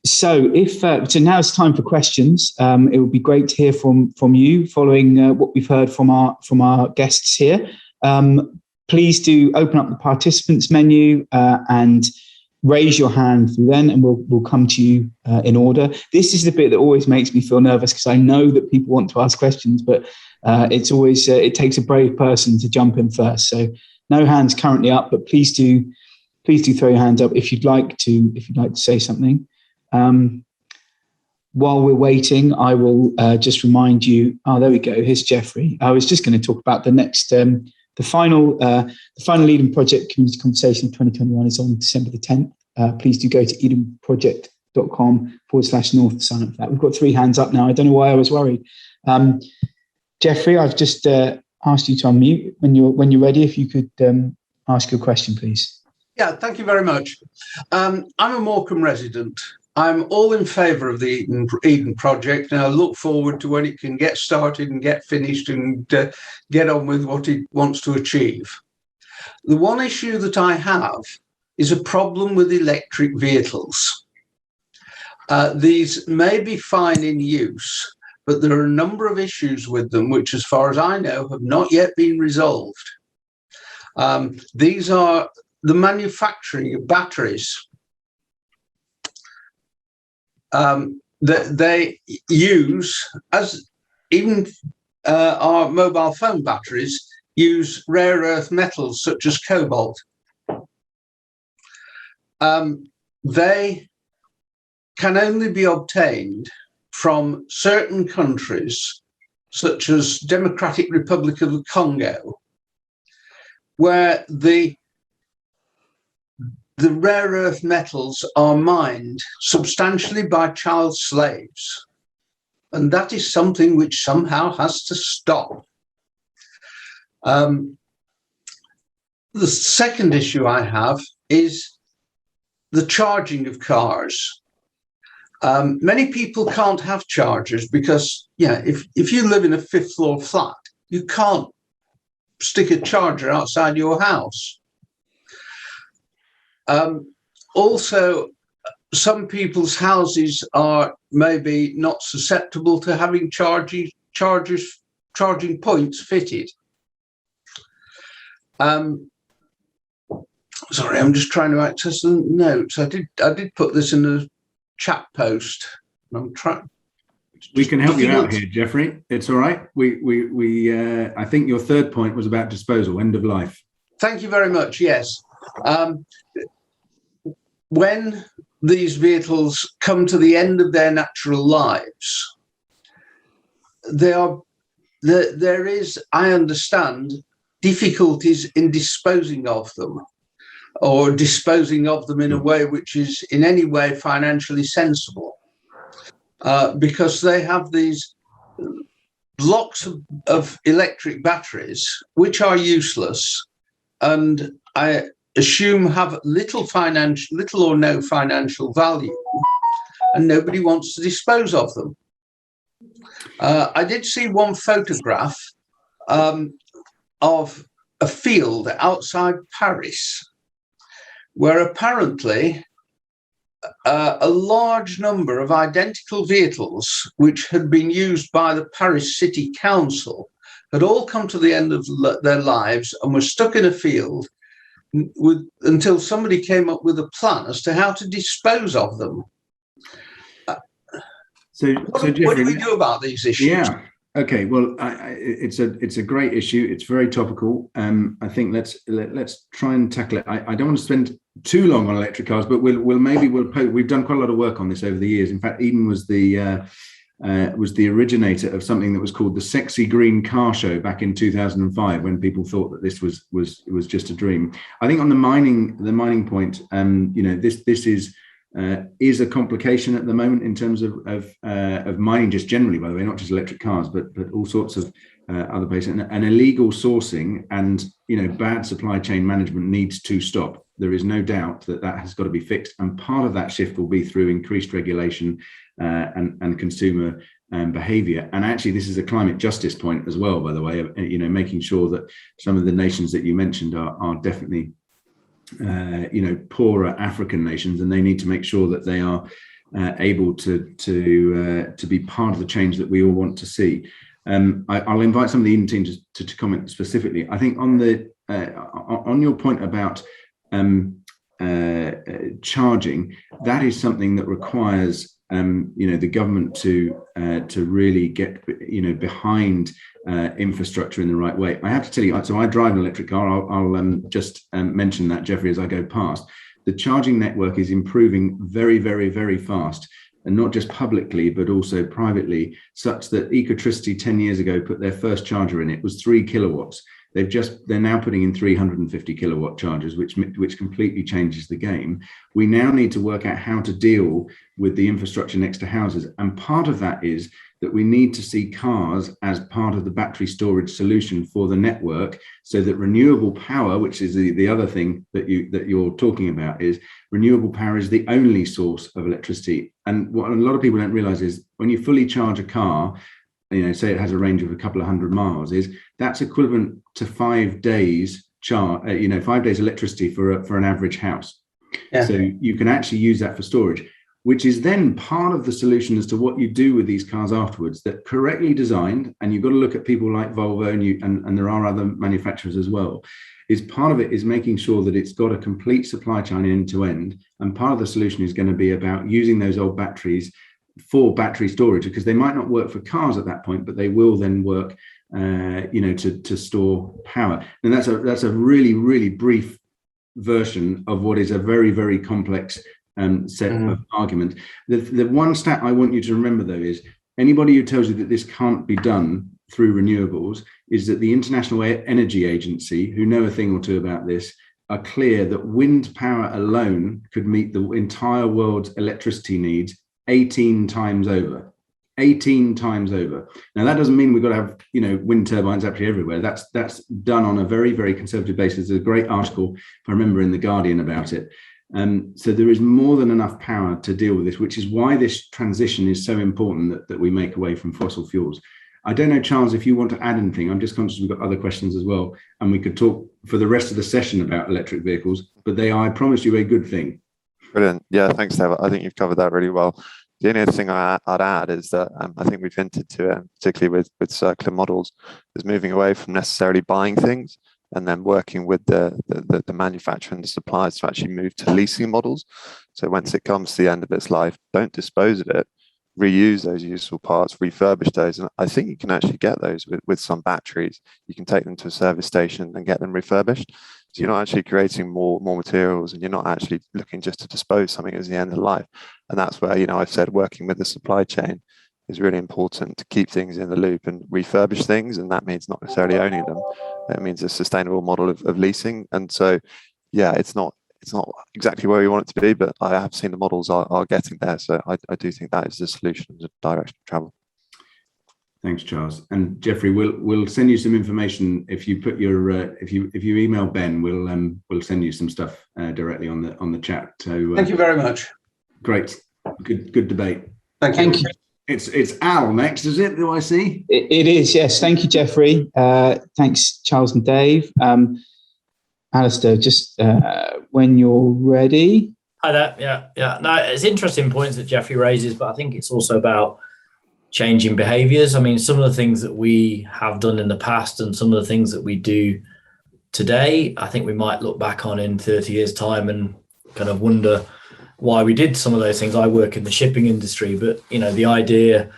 So now it's time for questions. It would be great to hear from you following what we've heard from our guests here. Please do open up the participants menu and raise your hand through then, and we'll come to you in order. This is the bit that always makes me feel nervous, because I know that people want to ask questions, but it's always it takes a brave person to jump in first. So no hands currently up, but please do throw your hands up if you'd like to say something. While we're waiting, I will just remind you. Oh, there we go. Here's Jeffrey. I was just going to talk about the next. The final Eden Project Community Conversation of 2021 is on December the 10th. Please do go to edenproject.com/north to sign up for that. We've got 3 hands up now. I don't know why I was worried. Jeffrey, I've just asked you to unmute when you're ready. If you could ask your question, please. Yeah, thank you very much. I'm a Morecambe resident. I'm all in favour of the Eden Project, and I look forward to when it can get started and get finished and get on with what it wants to achieve. The one issue that I have is a problem with electric vehicles. These may be fine in use, but there are a number of issues with them which, as far as I know, have not yet been resolved. These are the manufacturing of batteries. That they use, as even our mobile phone batteries use rare earth metals such as cobalt. They can only be obtained from certain countries, such as Democratic Republic of the Congo, where the rare earth metals are mined substantially by child slaves. And that is something which somehow has to stop. The second issue I have is the charging of cars. Many people can't have chargers because, if you live in a 5th floor flat, you can't stick a charger outside your house. Also, some people's houses are maybe not susceptible to having charging points fitted. Sorry, I'm just trying to access the notes. I did put this in a chat post. I'm trying. We can help you out here, Jeffrey. It's all right. We I think your third point was about disposal, end of life. Thank you very much. Yes. When these vehicles come to the end of their natural lives, there is, I understand, difficulties in disposing of them, or disposing of them in a way which is in any way financially sensible, because they have these blocks of electric batteries which are useless, and I assume have little or no financial value, and nobody wants to dispose of them. I did see one photograph of a field outside Paris, where apparently a large number of identical vehicles which had been used by the Paris City Council had all come to the end of their lives and were stuck in a field until somebody came up with a plan as to how to dispose of them. What do we do about these issues? Yeah. Okay. Well, it's a great issue. It's very topical. I think let's try and tackle it. I don't want to spend too long on electric cars, but we've done quite a lot of work on this over the years. In fact, Eden was the originator of something that was called the Sexy Green Car Show back in 2005, when people thought that this was just a dream. I think on the mining point, this is a complication at the moment in terms of mining just generally, by the way, not just electric cars, but all sorts of other places. And illegal sourcing and bad supply chain management needs to stop. There is no doubt that has got to be fixed, and part of that shift will be through increased regulation and consumer behavior. And actually, this is a climate justice point as well, by the way, making sure that some of the nations that you mentioned are definitely, poorer African nations, and they need to make sure that they are able to be part of the change that we all want to see. I'll invite some of the Eden team to comment specifically. I think on your point about charging, that is something that requires the government to really get behind infrastructure in the right way. I have to tell you, so I drive an electric car. I'll just mention that, Jeffrey, as I go past. The charging network is improving very, very, very fast, and not just publicly, but also privately, such that Ecotricity 10 years ago put their first charger in. It was 3 kilowatts. They're now putting in 350 kilowatt chargers, which completely changes the game. We now need to work out how to deal with the infrastructure next to houses. And part of that is that we need to see cars as part of the battery storage solution for the network, so that renewable power, which is the other thing that you're talking about, is renewable power is the only source of electricity. And what a lot of people don't realize is when you fully charge a car, say it has a range of a couple of 100 miles, that's equivalent to 5 days 5 days electricity for an average house. Yeah. So you can actually use that for storage, which is then part of the solution as to what you do with these cars afterwards, that correctly designed, and you've got to look at people like Volvo and there are other manufacturers as well, is part of it is making sure that it's got a complete supply chain end to end. And part of the solution is going to be about using those old batteries for battery storage, because they might not work for cars at that point, but they will then work to store power. And that's a really, really brief version of what is a very, very complex set of argument. The one stat I want you to remember, though, is anybody who tells you that this can't be done through renewables is that the International Energy Agency, who know a thing or two about this, are clear that wind power alone could meet the entire world's electricity needs 18 times over. 18 times over. Now, that doesn't mean we've got to have wind turbines actually everywhere. That's done on a very, very conservative basis. There's a great article, if I remember, in The Guardian about it. So there is more than enough power to deal with this, which is why this transition is so important, that we make away from fossil fuels. I don't know, Charles, if you want to add anything. I'm just conscious we've got other questions as well, and we could talk for the rest of the session about electric vehicles, but they are, I promise you, a good thing. Brilliant. Yeah, thanks, Dave. I think you've covered that really well. The only other thing I'd add is that I think we've hinted to it, particularly with circular models, is moving away from necessarily buying things and then working with the manufacturer and the suppliers to actually move to leasing models. So once it comes to the end of its life, don't dispose of it, reuse those useful parts, refurbish those. And I think you can actually get those with some batteries. You can take them to a service station and get them refurbished. So you're not actually creating more materials, and you're not actually looking just to dispose something as the end of life. And that's where, I've said working with the supply chain is really important to keep things in the loop and refurbish things. And that means not necessarily owning them. It means a sustainable model of leasing. And so, yeah, it's not exactly where we want it to be, but I have seen the models are getting there. So I do think that is the solution, the direction of travel. Thanks, Charles. And Jeffrey, we'll send you some information if you put your if you email Ben. We'll send you some stuff directly on the chat. So thank you very much. Great, good debate. Thank you. It's Al next, is it? Do I see? It is, yes. Thank you, Jeffrey. Thanks, Charles and Dave. Alistair, just when you're ready. Hi there. Yeah. No, it's interesting points that Jeffrey raises, but I think it's also about changing behaviours. I mean, some of the things that we have done in the past and some of the things that we do today, I think we might look back on in 30 years' time and kind of wonder why we did some of those things. I work in the shipping industry, but, the idea,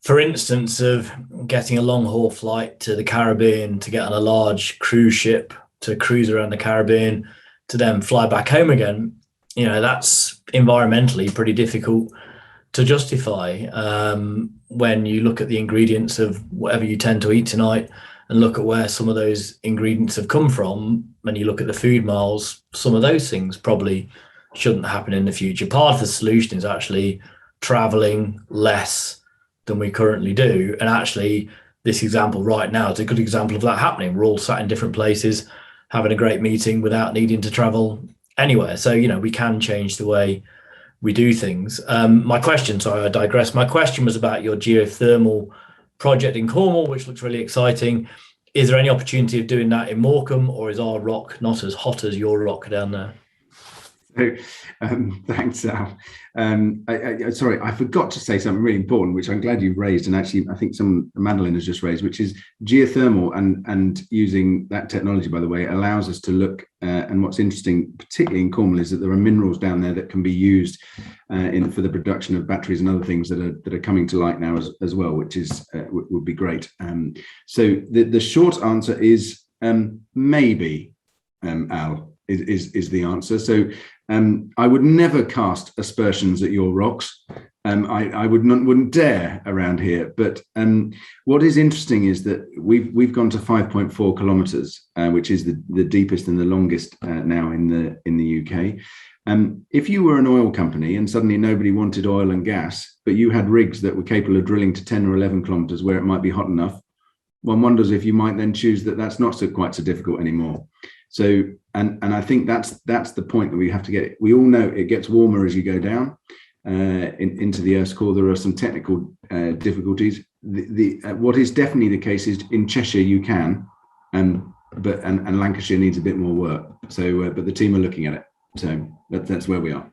for instance, of getting a long haul flight to the Caribbean to get on a large cruise ship to cruise around the Caribbean to then fly back home again, that's environmentally pretty difficult to justify when you look at the ingredients of whatever you tend to eat tonight and look at where some of those ingredients have come from. When you look at the food miles, some of those things probably shouldn't happen in the future. Part of the solution is actually traveling less than we currently do. And actually, this example right now is a good example of that happening. We're all sat in different places, having a great meeting without needing to travel anywhere. So, we can change the way we do things. My question, sorry, I digress. My question was about your geothermal project in Cornwall, which looks really exciting. Is there any opportunity of doing that in Morecambe, or is our rock not as hot as your rock down there? So, thanks, Al. Sorry, I forgot to say something really important, which I'm glad you've raised, and actually I think Madeline has just raised, which is geothermal, and using that technology, by the way, allows us to look, and what's interesting, particularly in Cornwall, is that there are minerals down there that can be used for the production of batteries and other things that are coming to light now as well, which is would be great. So the short answer is maybe, Al, is the answer. So I would never cast aspersions at your rocks. I wouldn't dare around here. But what is interesting is that we've gone to 5.4 kilometers, which is the deepest and the longest now in the UK. If you were an oil company and suddenly nobody wanted oil and gas, but you had rigs that were capable of drilling to 10 or 11 kilometers where it might be hot enough, one wonders if you might then choose that's not quite so difficult anymore. So, and I think that's the point that we have to get. We all know it gets warmer as you go down into the Earth's core. There are some technical difficulties. What is definitely the case is in Cheshire you can, but Lancashire needs a bit more work. So, but the team are looking at it. So that's where we are.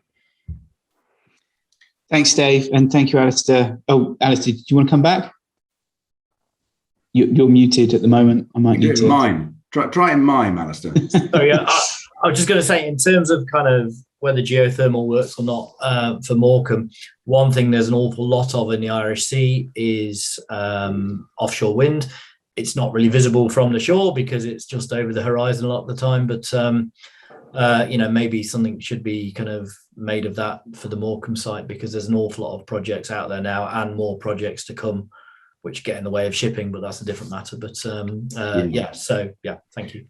Thanks, Dave, and thank you, Alistair. Oh, Alistair, do you want to come back? You're muted at the moment. I might need to mime. Try and mime, Alistair. Oh yeah, I was just going to say, in terms of kind of whether geothermal works or not for Morecambe, one thing there's an awful lot of in the Irish Sea is offshore wind. It's not really visible from the shore because it's just over the horizon a lot of the time, but maybe something should be kind of made of that for the Morecambe site, because there's an awful lot of projects out there now and more projects to come which get in the way of shipping, but that's a different matter. But thank you.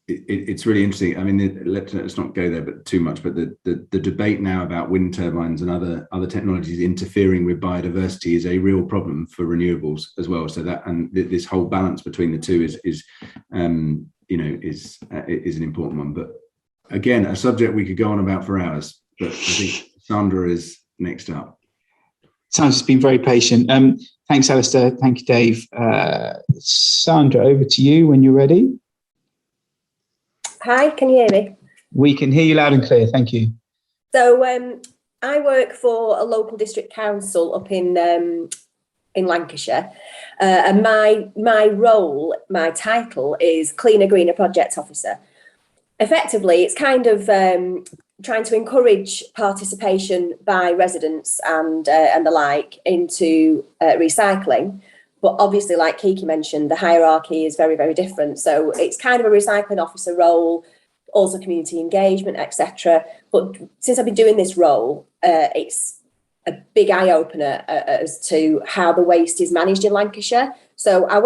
It's really interesting. I mean, let's not go there but too much, but the debate now about wind turbines and other technologies interfering with biodiversity is a real problem for renewables as well. So that, and this whole balance between the two is an important one. But again, a subject we could go on about for hours, but I think Sandra is next up. Sandra's been very patient. Thanks, Alistair. Thank you, Dave. Sandra, over to you when you're ready. Hi, can you hear me? We can hear you loud and clear. Thank you. So I work for a local district council up in Lancashire, and my role, my title is Cleaner Greener Project Officer. Effectively, it's kind of trying to encourage participation by residents and the like into recycling. But obviously, like Kiki mentioned, the hierarchy is very, very different. So it's kind of a recycling officer role, also community engagement, etc. But since I've been doing this role, it's a big eye-opener as to how the waste is managed in Lancashire. So I've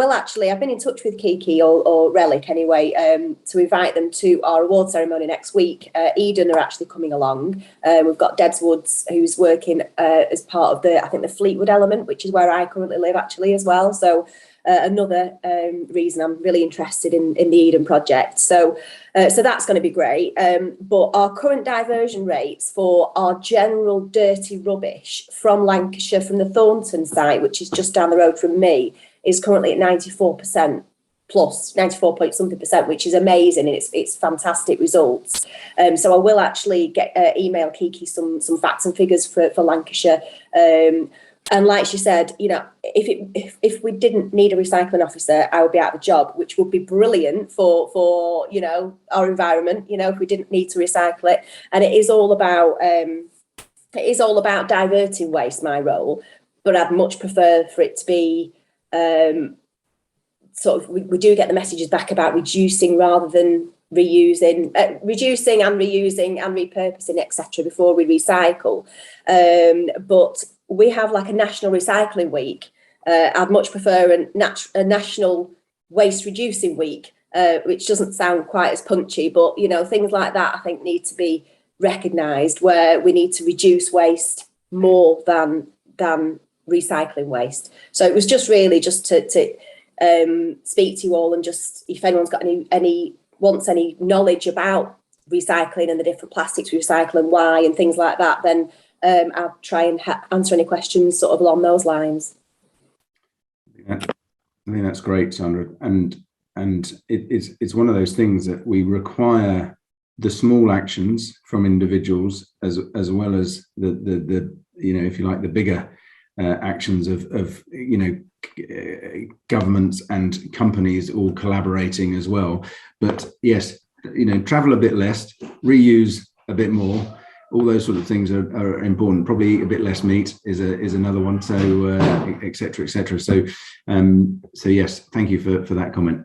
been in touch with Kiki or Relic anyway, to invite them to our award ceremony next week. Eden are actually coming along. We've got Debs Woods, who's working as part of the Fleetwood element, which is where I currently live actually as well. So another reason I'm really interested in the Eden project. So that's going to be great. But our current diversion rates for our general dirty rubbish from Lancashire, from the Thornton site, which is just down the road from me, is currently at 94% plus, 94 point something percent, which is amazing. And it's fantastic results. So I will actually email Kiki some facts and figures for Lancashire. And like she said, if we didn't need a recycling officer, I would be out of a job, which would be brilliant for our environment. If we didn't need to recycle it, and it is all about diverting waste. My role, but I'd much prefer for it to be we do get the messages back about reducing rather than reusing, reducing and reusing and repurposing, etc. before we recycle. But we have like a national recycling week. I'd much prefer a national waste reducing week, which doesn't sound quite as punchy, but things like that I think need to be recognised, where we need to reduce waste more than recycling waste. So it was just really just to speak to you all, and just if anyone's got any knowledge about recycling and the different plastics we recycle and why and things like that, then I'll try and answer any questions sort of along those lines. I think that's great, Sandra. And it's one of those things that we require the small actions from individuals as well as the if you like, the bigger actions of governments and companies all collaborating as well. But yes, travel a bit less, reuse a bit more. All those sort of things are important. Probably eat a bit less meat is another one. So et cetera, et cetera. So yes, thank you for that comment.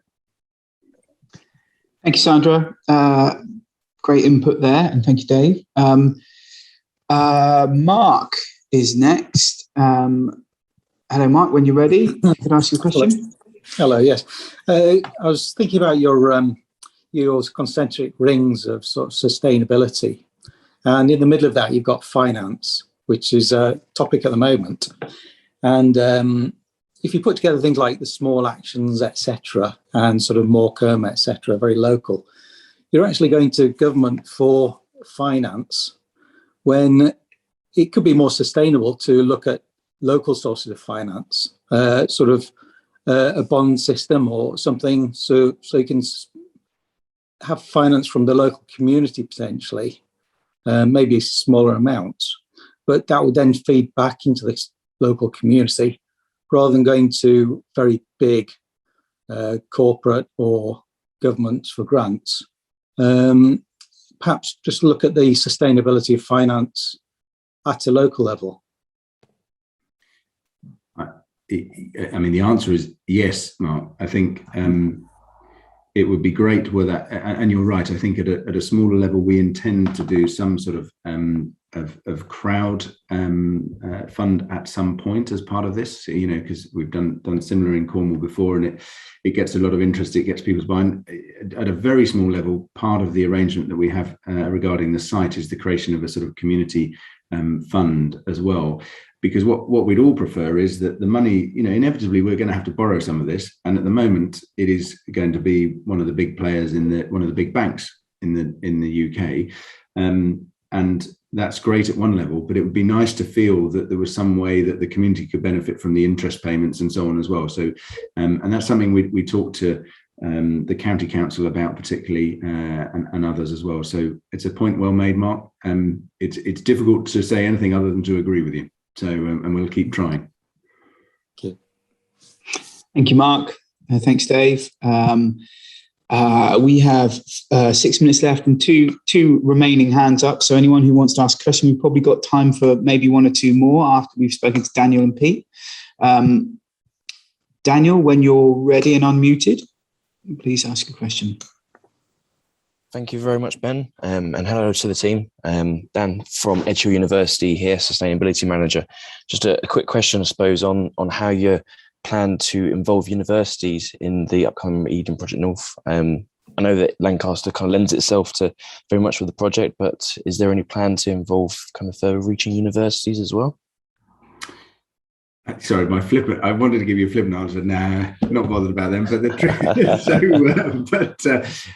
Thank you, Sandra. Great input there, and thank you, Dave. Mark is next. Hello, Mark. When you're ready, you can ask your question. Hello. Yes, I was thinking about your concentric rings of sort of sustainability. And in the middle of that, you've got finance, which is a topic at the moment. And if you put together things like the small actions, etc., and sort of Morecambe, etc., very local, you're actually going to government for finance when it could be more sustainable to look at local sources of finance, sort of a bond system or something, so you can have finance from the local community potentially. Maybe smaller amounts, but that would then feed back into the local community rather than going to very big corporate or governments for grants. Perhaps just look at the sustainability of finance at a local level. I mean, the answer is yes, Mark. I think it would be great were that, and you're right. I think at a smaller level, we intend to do some sort of crowd fund at some point as part of this. Because we've done similar in Cornwall before, and it gets a lot of interest. It gets people's buy-in. At a very small level, part of the arrangement that we have regarding the site is the creation of a sort of community fund as well. Because what we'd all prefer is that the money, inevitably we're going to have to borrow some of this, and at the moment it is going to be one of the big players one of the big banks in the UK, and that's great at one level. But it would be nice to feel that there was some way that the community could benefit from the interest payments and so on as well. So, and that's something we talked to the county council about particularly, and others as well. So it's a point well made, Mark. It's difficult to say anything other than to agree with you. So, and we'll keep trying. Thank you, Mark. Thanks, Dave. We have 6 minutes left and two remaining hands up. So anyone who wants to ask a question, we've probably got time for maybe one or two more after we've spoken to Daniel and Pete. Daniel, when you're ready and unmuted, please ask a question. Thank you very much, Ben, and hello to the team. Dan from Edgehill University here, Sustainability Manager. Just a quick question, I suppose, on how you plan to involve universities in the upcoming Eden Project North. I know that Lancaster kind of lends itself to very much with the project, but is there any plan to involve kind of further reaching universities as well? Sorry, I wanted to give you a flippant answer. Nah, not bothered about them. But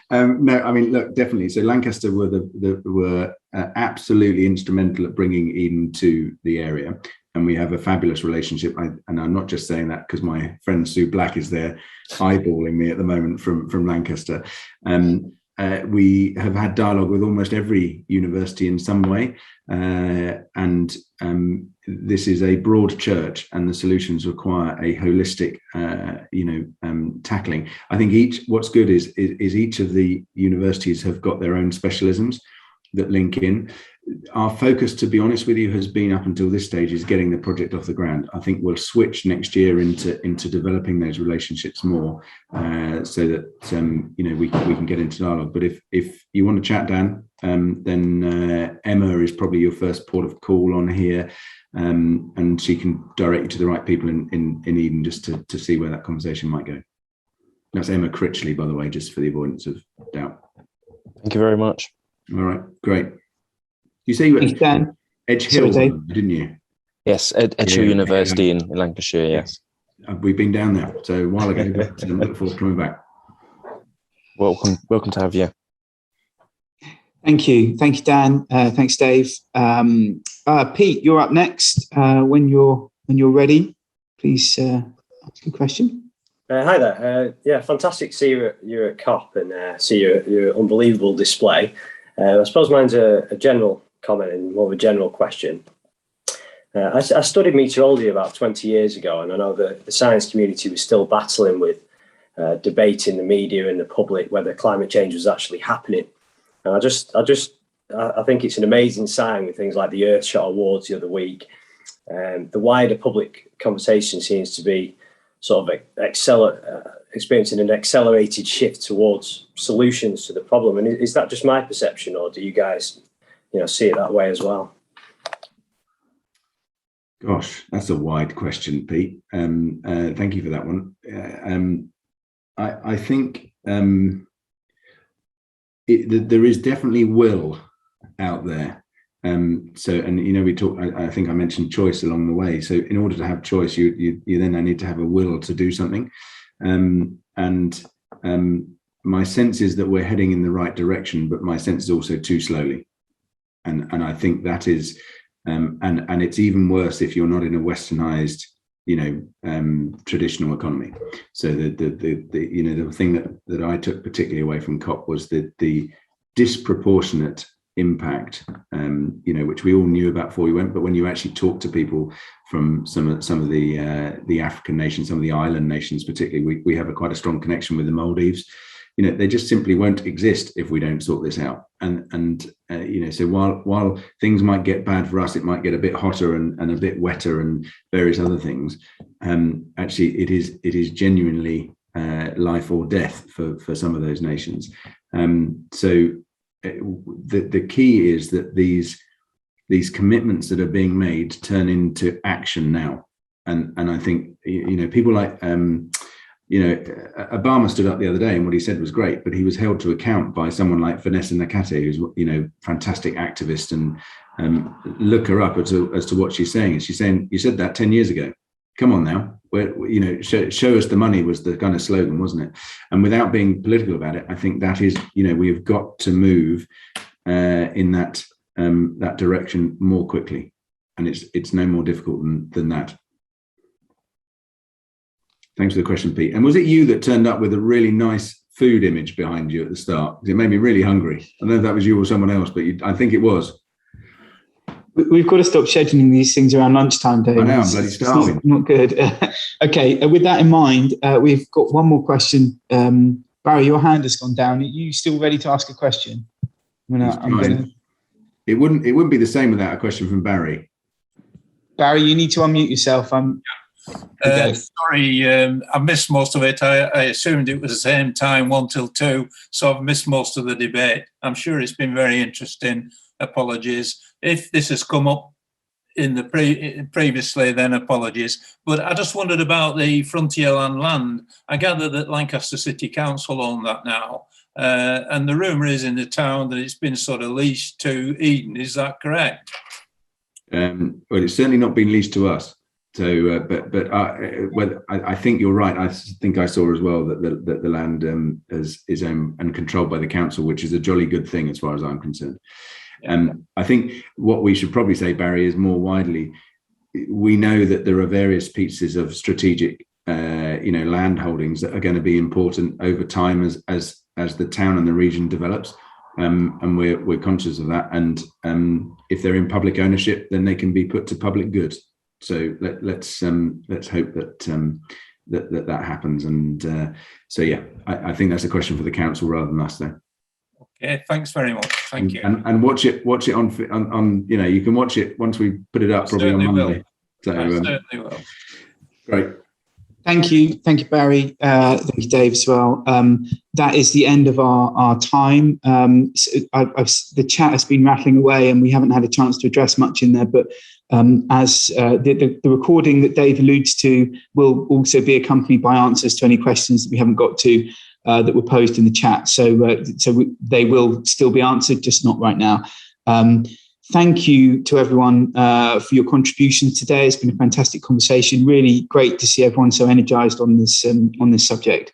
no, I mean, look, definitely. So Lancaster were absolutely instrumental at bringing Eden to the area, and we have a fabulous relationship. And I'm not just saying that because my friend Sue Black is there eyeballing me at the moment from Lancaster. We have had dialogue with almost every university in some way, and this is a broad church, and the solutions require a holistic, tackling. I think what's good is each of the universities have got their own specialisms that link in. Our focus, to be honest with you, has been up until this stage is getting the project off the ground. I think we'll switch next year into developing those relationships more, so that we can get into dialogue. But if you want to chat, Dan, then Emma is probably your first port of call on here, and she can direct you to the right people in Eden just to see where that conversation might go. That's Emma Critchley, by the way, just for the avoidance of doubt. Thank you very much. All right, great. You say you were at Edgehill, didn't you? Yes, Edgehill University in Lancashire, yes. We've been down there, so a while ago, but I look forward to coming back. Welcome to have you. Thank you, Dan. Thanks, Dave. Pete, you're up next. When you're ready, please ask a question. Hi there. Yeah, fantastic to see you at COP and see your unbelievable display. I suppose mine's a general comment and more of a general question. I studied meteorology about 20 years ago, and I know that the science community was still battling with debate in the media and the public whether climate change was actually happening. And I think it's an amazing sign with things like the Earthshot Awards the other week. The wider public conversation seems to be sort of experiencing an accelerated shift towards solutions to the problem. And is that just my perception, or do you guys, see it that way as well? Gosh, that's a wide question, Pete. Thank you for that one. I think there is definitely will out there. We talk. I think I mentioned choice along the way. So in order to have choice, you then need to have a will to do something. My sense is that we're heading in the right direction, but my sense is also too slowly. And I think that is, and it's even worse if you're not in a westernized, traditional economy. So the thing that I took particularly away from COP was the disproportionate impact, which we all knew about before we went, but when you actually talk to people from some of the African nations, some of the island nations, particularly, we have quite a strong connection with the Maldives. They just simply won't exist if we don't sort this out. So while things might get bad for us, it might get a bit hotter and a bit wetter and various other things. Actually, it is genuinely life or death for some of those nations. The key is that these commitments that are being made turn into action now. And I think, people like, Obama stood up the other day and what he said was great, but he was held to account by someone like Vanessa Nakate, who's, fantastic activist, and look her up as to what she's saying. And she's saying, you said that 10 years ago. Come on now, show us the money was the kind of slogan, wasn't it? And without being political about it, I think that is, we've got to move in that direction more quickly, and it's no more difficult than that. Thanks for the question, Pete. And was it you that turned up with a really nice food image behind you at the start? It made me really hungry. I don't know if that was you or someone else, but I think it was. We've got to stop scheduling these things around lunchtime, Dave. I know, I'm bloody starving. It's not good. Okay, with that in mind, we've got one more question. Barry, your hand has gone down. Are you still ready to ask a question? It wouldn't be the same without a question from Barry. Barry, you need to unmute yourself. Sorry, I missed most of it. I assumed it was the same time, 1 till 2, so I've missed most of the debate. I'm sure it's been very interesting. Apologies. If this has come up in the previously, then apologies. But I just wondered about the Frontierland land. I gather that Lancaster City Council own that now. And the rumour is in the town that it's been sort of leased to Eden. Is that correct? Well, it's certainly not been leased to us. So, I think you're right. I think I saw as well that the land is owned and controlled by the council, which is a jolly good thing as far as I'm concerned. I think what we should probably say, Barry, is more widely, we know that there are various pieces of strategic, land holdings that are going to be important over time as the town and the region develops. And we're conscious of that. And if they're in public ownership, then they can be put to public good. So let's hope that happens. And I think that's a question for the council rather than us, though. Okay, thanks very much. Thank you. And watch it on. You can watch it once we put it up, probably on Monday. So I certainly will. Great. Thank you, Barry. Thank you, Dave, as well. That is the end of our time. The chat has been rattling away, and we haven't had a chance to address much in there. But as the recording that Dave alludes to will also be accompanied by answers to any questions that we haven't got to that were posed in the chat. So they will still be answered, just not right now. Thank you to everyone for your contributions today. It's been a fantastic conversation. Really great to see everyone so energized on this subject.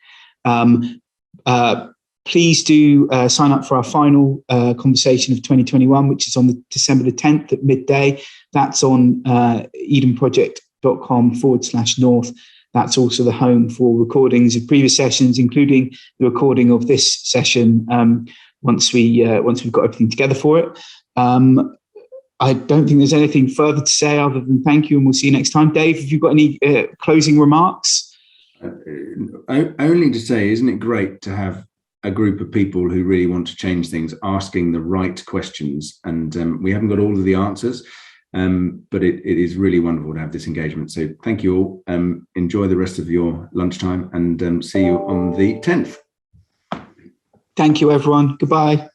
Please do sign up for our final conversation of 2021, which is on December the 10th at midday. That's on edenproject.com/north. That's also the home for recordings of previous sessions, including the recording of this session once we've got everything together for it. I don't think there's anything further to say other than thank you, and we'll see you next time. Dave, have you got any closing remarks? Only to say, isn't it great to have a group of people who really want to change things, asking the right questions? And we haven't got all of the answers, but it is really wonderful to have this engagement. So thank you all. Enjoy the rest of your lunchtime, and see you on the 10th. Thank you, everyone. Goodbye.